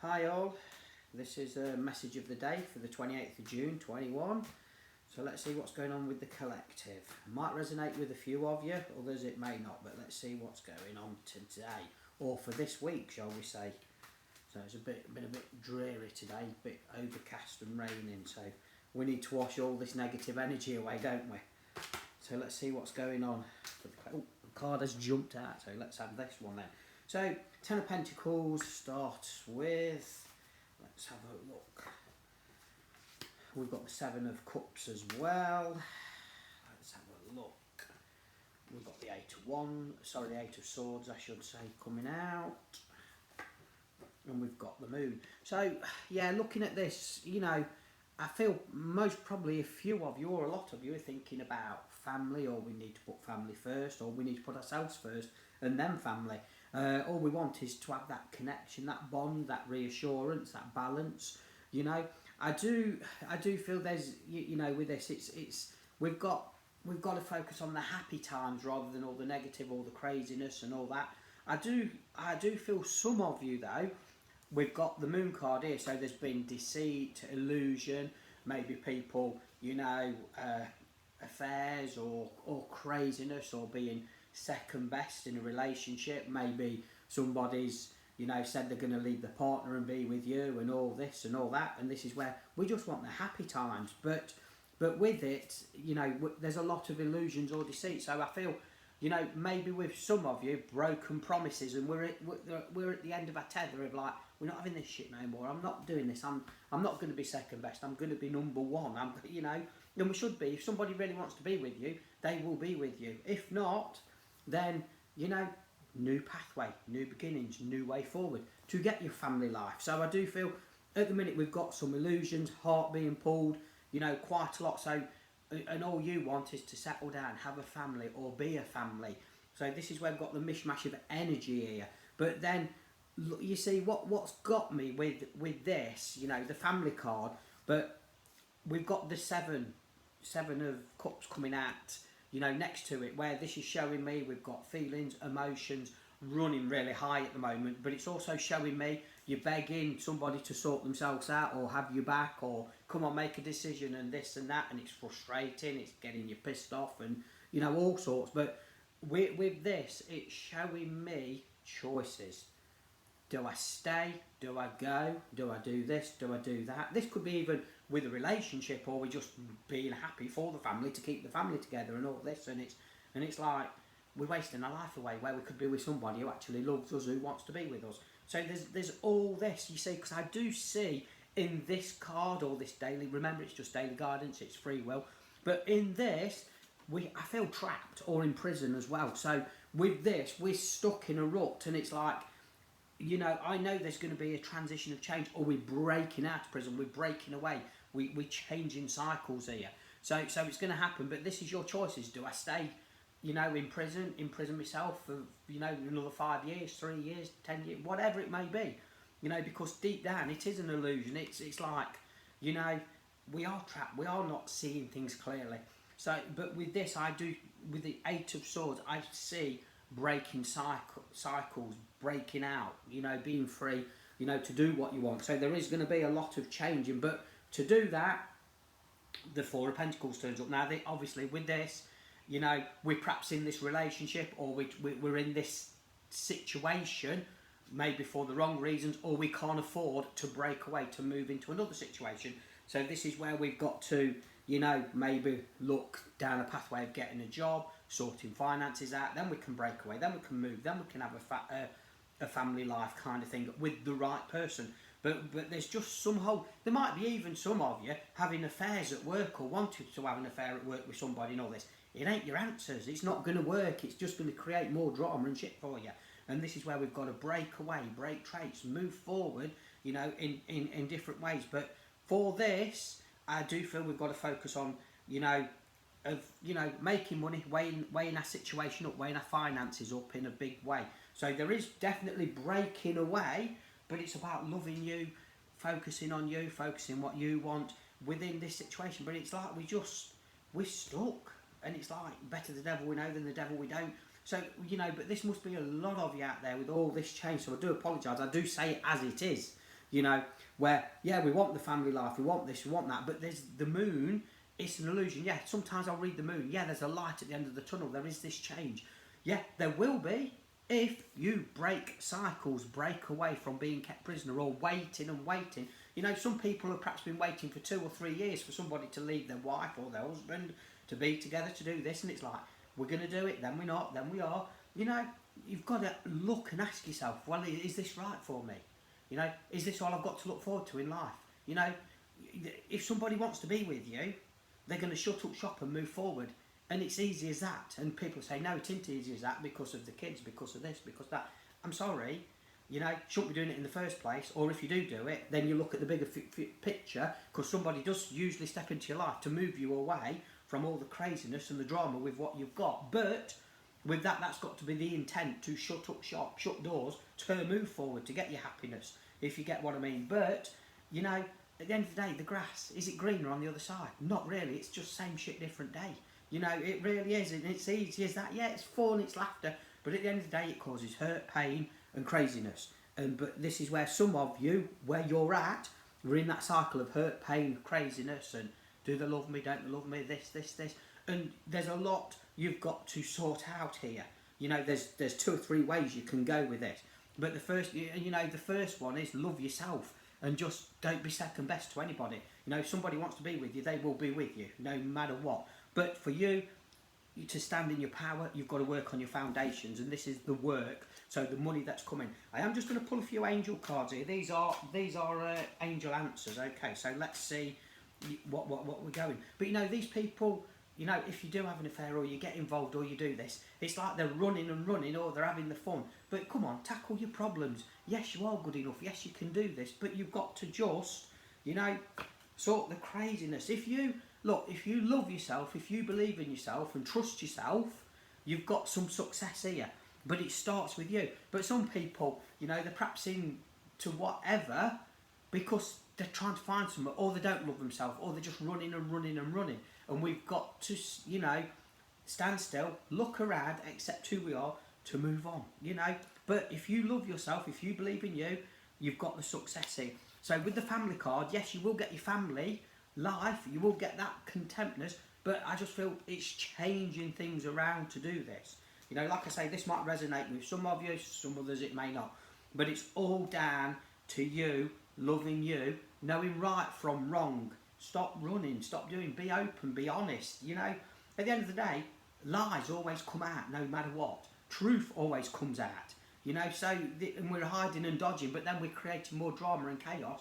Hi all, this is a message of the day for the 28th of June 21. So let's see what's going on with the collective. Might resonate with a few of you, others it may not, but let's see what's going on today, or for this week shall we say. So it's been a bit dreary today, a bit overcast and raining, so we need to wash all this negative energy away, don't we? So let's see what's going on. Oh, the card has jumped out, so let's have this one then. So, Ten of Pentacles starts with, let's have a look. We've got the Seven of Cups as well. Let's have a look. We've got the Eight of Swords, I should say, coming out. And we've got the Moon. So, yeah, looking at this, you know, I feel most probably a few of you or a lot of you are thinking about family, or we need to put family first, or we need to put ourselves first and then family. All we want is to have that connection, that bond, that reassurance, that balance. You know, I do feel there's you know, with this it's we've got to focus on the happy times rather than all the negative, all the craziness and all that. I do feel some of you though. We've got the Moon card here, so there's been deceit, illusion, maybe people, you know, affairs or craziness, or being second best in a relationship. Maybe somebody's, you know, said they're going to leave the partner and be with you, and all this and all that. And this is where we just want the happy times. But with it, you know, there's a lot of illusions or deceit. So I feel, you know, maybe with some of you, broken promises, and we're at the end of our tether of like, we're not having this shit no more. I'm not doing this. I'm not going to be second best. I'm going to be number one. You know, and we should be. If somebody really wants to be with you, they will be with you. If not, then, you know, new pathway, new beginnings, new way forward to get your family life. So I do feel at the minute we've got some illusions, heart being pulled, you know, quite a lot. So, and all you want is to settle down, have a family, or be a family. So this is where we've got the mishmash of energy here. But then, you see, what's got me with this, you know, the family card, but we've got the seven of cups coming out, you know, next to it, where this is showing me we've got feelings, emotions running really high at the moment, but it's also showing me you're begging somebody to sort themselves out or have you back, or come on, make a decision, and this and that, and it's frustrating, it's getting you pissed off, and, you know, all sorts. But with this, it's showing me choices. Do I stay? Do I go? Do I do this? Do I do that? This could be even with a relationship, or we just being happy for the family, to keep the family together and all this. And it's like we're wasting our life away, where we could be with somebody who actually loves us, who wants to be with us. So there's all this, you see, because I do see in this card, or this daily, remember it's just daily guidance, it's free will, but in this, I feel trapped or in prison as well. So with this, we're stuck in a rut, and it's like, you know, I know there's going to be a transition of change, or we're breaking out of prison, we're breaking away, we're changing cycles here. So it's going to happen, but this is your choices. Do I stay, you know, in prison myself for, you know, another 5 years, 3 years, 10 years, whatever it may be, you know, because deep down it is an illusion. It's like, you know, we are trapped, we are not seeing things clearly. So, but with this, I do, with the Eight of Swords, I see breaking cycles, breaking out, you know, being free, you know, to do what you want. So there is going to be a lot of changing, but to do that, the Four of Pentacles turns up. Now, obviously, with this, you know, we're perhaps in this relationship, or we're in this situation, maybe for the wrong reasons, or we can't afford to break away to move into another situation. So this is where we've got to, you know, maybe look down a pathway of getting a job, sorting finances out, then we can break away, then we can move, then we can have a family life kind of thing with the right person. But there's just somehow, there might be even some of you having affairs at work, or wanting to have an affair at work with somebody and all this. It ain't your answers, it's not going to work, it's just going to create more drama and shit for you. And this is where we've got to break away, break traits, move forward, you know, in different ways. But for this, I do feel we've got to focus on, you know, making money, weighing our situation up, weighing our finances up in a big way. So there is definitely breaking away, but it's about loving you, focusing on you, focusing what you want within this situation. But it's like we're stuck, and it's like better the devil we know than the devil we don't. So, you know, but this must be a lot of you out there with all this change. So I do apologise. I do say it as it is. you know, where, yeah, we want the family life, we want this, we want that, but there's the moon, it's an illusion. Yeah, sometimes I'll read the moon. Yeah, there's a light at the end of the tunnel. There is this change. Yeah, there will be if you break cycles, break away from being kept prisoner or waiting and waiting. You know, some people have perhaps been waiting for 2 or 3 years for somebody to leave their wife or their husband to be together to do this, and it's like, we're going to do it, then we're not, then we are. You know, you've got to look and ask yourself, well, is this right for me? You know, is this all I've got to look forward to in life? You know, if somebody wants to be with you, they're going to shut up shop and move forward. And it's easy as that. And people say, no, it isn't easy as that because of the kids, because of this, because of that. I'm sorry, you know, shouldn't be doing it in the first place. Or if you do it, then you look at the bigger picture, because somebody does usually step into your life to move you away from all the craziness and the drama with what you've got. But with that, that's got to be the intent, to shut up shop, shut doors, to move forward, to get your happiness, if you get what I mean. But, you know, at the end of the day, the grass, is it greener on the other side? Not really. It's just same shit, different day. You know, it really is. And it's easy as that. Yeah, it's fun, it's laughter. But at the end of the day, it causes hurt, pain and craziness. But this is where some of you, where you're at, we're in that cycle of hurt, pain, craziness, and do they love me, don't they love me, this. And there's a lot you've got to sort out here. You know, there's 2 or 3 ways you can go with this. But the first, you know, the first one is love yourself. And just don't be second best to anybody. You know, if somebody wants to be with you, they will be with you, no matter what. But for you to stand in your power, you've got to work on your foundations, and this is the work. So the money that's coming. I am just going to pull a few angel cards here. These are angel answers. Okay, so let's see what we're going. But you know, these people, you know, if you do have an affair or you get involved or you do this, it's like they're running and running, or they're having the fun. But come on, tackle your problems. Yes, you are good enough. Yes, you can do this. But you've got to just, you know, sort the craziness. If you love yourself, if you believe in yourself and trust yourself, you've got some success here. But it starts with you. But some people, you know, they're perhaps into whatever because they're trying to find something, or they don't love themselves, or they're just running and running and running. And we've got to, you know, stand still, look around, accept who we are, to move on, you know. But if you love yourself, if you believe in you, you've got the success here. So with the family card, yes, you will get your family life, you will get that contentness, but I just feel it's changing things around to do this. You know, like I say, this might resonate with some of you, some others it may not. But it's all down to you, loving you, knowing right from wrong. Stop running, stop doing, be open, be honest. You know, at the end of the day, lies always come out no matter what. Truth always comes out. You know, so, and we're hiding and dodging, but then we're creating more drama and chaos.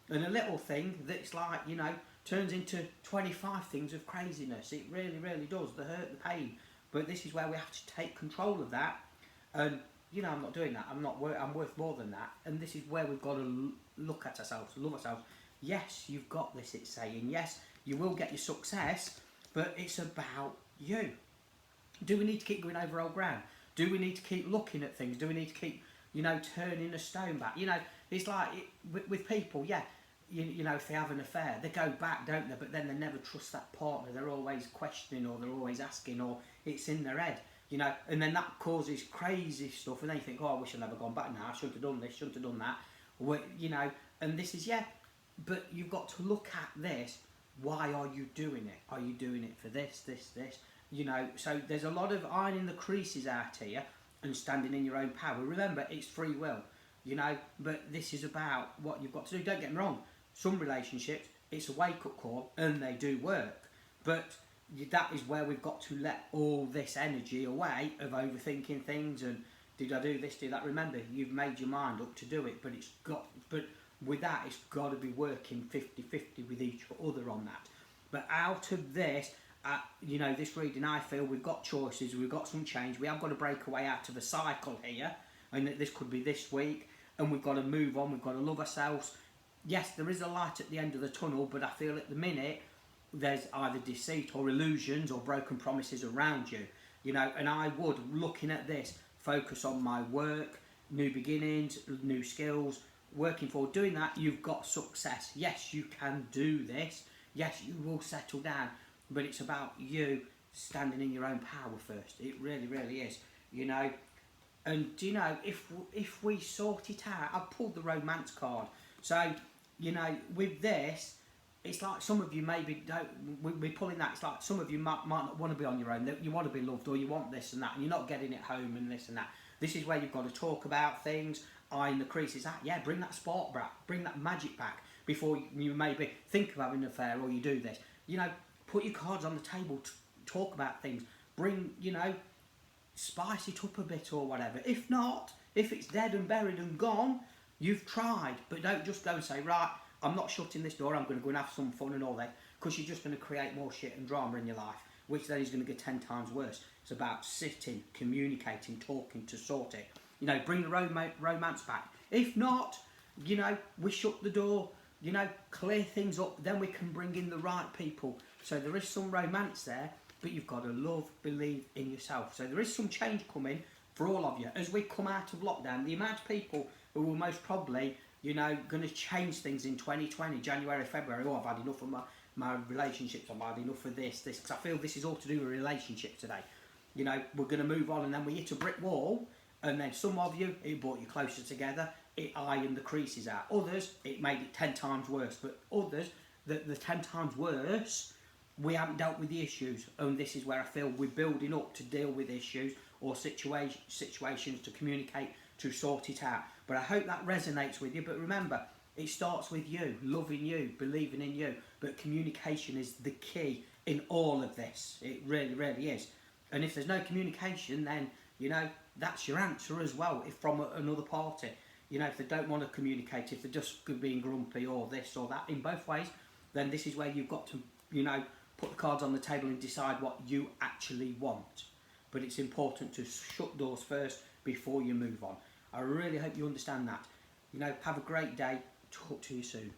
And a little thing that's like, you know, turns into 25 things of craziness. It really, really does. The hurt, the pain. But this is where we have to take control of that. And, you know, I'm not doing that. I'm worth more than that. And this is where we've got to look at ourselves, love ourselves. Yes, you've got this, it's saying. Yes, you will get your success, but it's about you. Do we need to keep going over old ground? Do we need to keep looking at things? Do we need to keep, you know, turning a stone back? You know, it's like with people, yeah, you know, if they have an affair, they go back, don't they? But then they never trust that partner. They're always questioning, or they're always asking, or it's in their head, you know, and then that causes crazy stuff. And then you think, oh, I wish I'd never gone back now. I shouldn't have done this, shouldn't have done that. Or, you know, and this is, yeah, but you've got to look at this. Why are you doing it? Are you doing it for this? You know, so there's a lot of ironing the creases out here and standing in your own power. Remember, it's free will, you know, but this is about what you've got to do. Don't get me wrong. Some relationships, it's a wake-up call and they do work. But that is where we've got to let all this energy away of overthinking things and did I do this, did that? Remember, you've made your mind up to do it, but with that, it's got to be working 50-50 with each other on that. But out of this, you know, this reading, I feel we've got choices, we've got some change, we have got to break away out of a cycle here, and this could be this week, and we've got to move on, we've got to love ourselves. Yes, there is a light at the end of the tunnel, but I feel at the minute, there's either deceit or illusions or broken promises around you, you know, and I would, looking at this, focus on my work, new beginnings, new skills, working for doing that. You've got success. Yes, you can do this. Yes, you will settle down, but it's about you standing in your own power first. It really, really is, you know. And do you know, if we sort it out, I've pulled the romance card. So, you know, with this, it's like some of you maybe don't. We're pulling that. It's like some of you might not want to be on your own. You want to be loved, or you want this and that, and you're not getting it home and this and that. This is where you've got to talk about things. Eyeing the creases. Yeah, bring that spark back, bring that magic back before you maybe think of having an affair or you do this. You know, put your cards on the table. Talk about things. Bring, you know, spice it up a bit or whatever. If not, if it's dead and buried and gone, you've tried. But don't just go and say, right, I'm not shutting this door, I'm going to go and have some fun and all that, because you're just going to create more shit and drama in your life, which then is going to get 10 times worse. It's about sitting, communicating, talking to sort it. You know, bring the romance back. If not, you know, we shut the door, you know, clear things up, then we can bring in the right people. So there is some romance there, but you've got to love, believe in yourself. So there is some change coming for all of you. As we come out of lockdown, the amount of people who will most probably, you know, going to change things in 2020, January, February, oh, I've had enough of my relationships, I've had enough of this, because I feel this is all to do with relationships today. You know, we're going to move on, and then we hit a brick wall, and then some of you, it brought you closer together, it ironed the creases out. Others, it made it 10 times worse. But others, the 10 times worse, we haven't dealt with the issues. And this is where I feel we're building up to deal with issues or situations to communicate, to sort it out. But I hope that resonates with you. But remember, it starts with you, loving you, believing in you. But communication is the key in all of this. It really, really is. And if there's no communication, then, you know, that's your answer as well, if from another party. You know, if they don't want to communicate, if they're just being grumpy or this or that, in both ways, then this is where you've got to, you know, put the cards on the table and decide what you actually want. But it's important to shut doors first before you move on. I really hope you understand that. You know, have a great day. Talk to you soon.